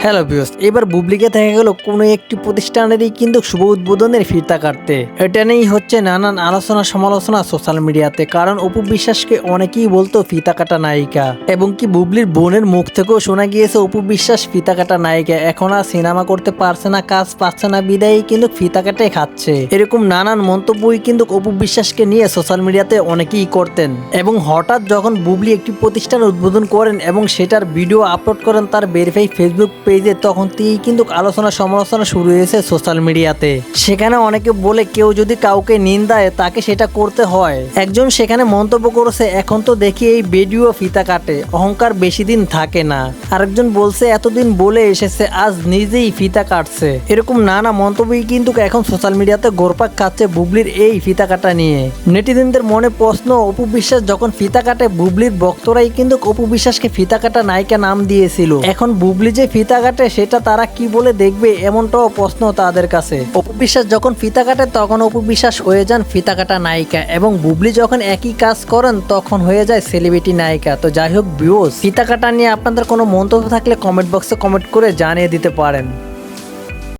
Hello viewers, এবার বুবলিকে দেখা গেল কোনো একটি প্রতিষ্ঠানেরই কিন্তু শুভ উদ্বোধনের ফিতা কাটতে। এটা নিয়েই হচ্ছে নানান আলোচনা সমালোচনা সোশ্যাল মিডিয়াতে, কারণ অপু বিশ্বাসকে অনেকেই বলতো ফিতা কাটা নায়িকা, এবং কি বুবলির বোনের মুখ থেকেও শোনা গিয়েছে অপু বিশ্বাস ফিতা কাটা নায়িকা, এখন আর সিনেমা করতে পারছে না, কাজ পাচ্ছে না, বিদায়ী কিন্তু ফিতা কাটাই খাচ্ছে। এরকম নানান মন্তব্যই কিন্তু অপু বিশ্বাসকে নিয়ে সোশ্যাল মিডিয়াতে অনেকেই করতেন, এবং হঠাৎ যখন বুবলি একটি প্রতিষ্ঠান উদ্বোধন করেন এবং সেটার ভিডিও আপলোড করেন তার ভেরিফাই ফেসবুক পেজে, তখন থেকেই কিন্তু আলোচনা সমালোচনা শুরু হয়েছে সোশ্যাল মিডিয়াতে। সেখানে অনেকে বলে কেউ যদি কাউকে নিন্দায় তাকে সেটা করতে হয়। একজন সেখানে মন্তব্য করেছে, এখন তো দেখি এই ভিডিও ফিতা কাটে, অহংকার বেশি দিন থাকে না। আরেকজন বলছে এতদিন বলে এসেছে, আজ নিজেই ফিতা কাটছে। এরকম নানা মন্তব্যই কিন্তু এখন সোশ্যাল মিডিয়াতে ঘুরপাক খাচ্ছে বুবলির এই ফিতা কাটা নিয়ে। নেটিজেনদের মনে প্রশ্ন, অপু বিশ্বাস যখন ফিতা কাটে বুবলির ভক্তরাই কিন্তু অপু বিশ্বাসকে ফিতা কাটা নায়িকা নাম দিয়েছিল, এখন বুবলি যে ফিতা কাটে সেটা তারা কি বলে দেখবে, এমনটাও প্রশ্ন তাদের কাছে। অপু বিশ্বাস যখন ফিতা কাটে তখন অপু বিশ্বাস হয়ে যান ফিতা কাটা নায়িকা, এবং বুবলি যখন একই কাজ করেন তখন হয়ে যায় সেলিব্রিটি নায়িকা। তো যাই হোক ভিউয়ার্স, ফিতা কাটা নিয়ে আপনাদের কোনো মন্তব্য থাকলে কমেন্ট বক্সে কমেন্ট করে জানিয়ে দিতে পারেন।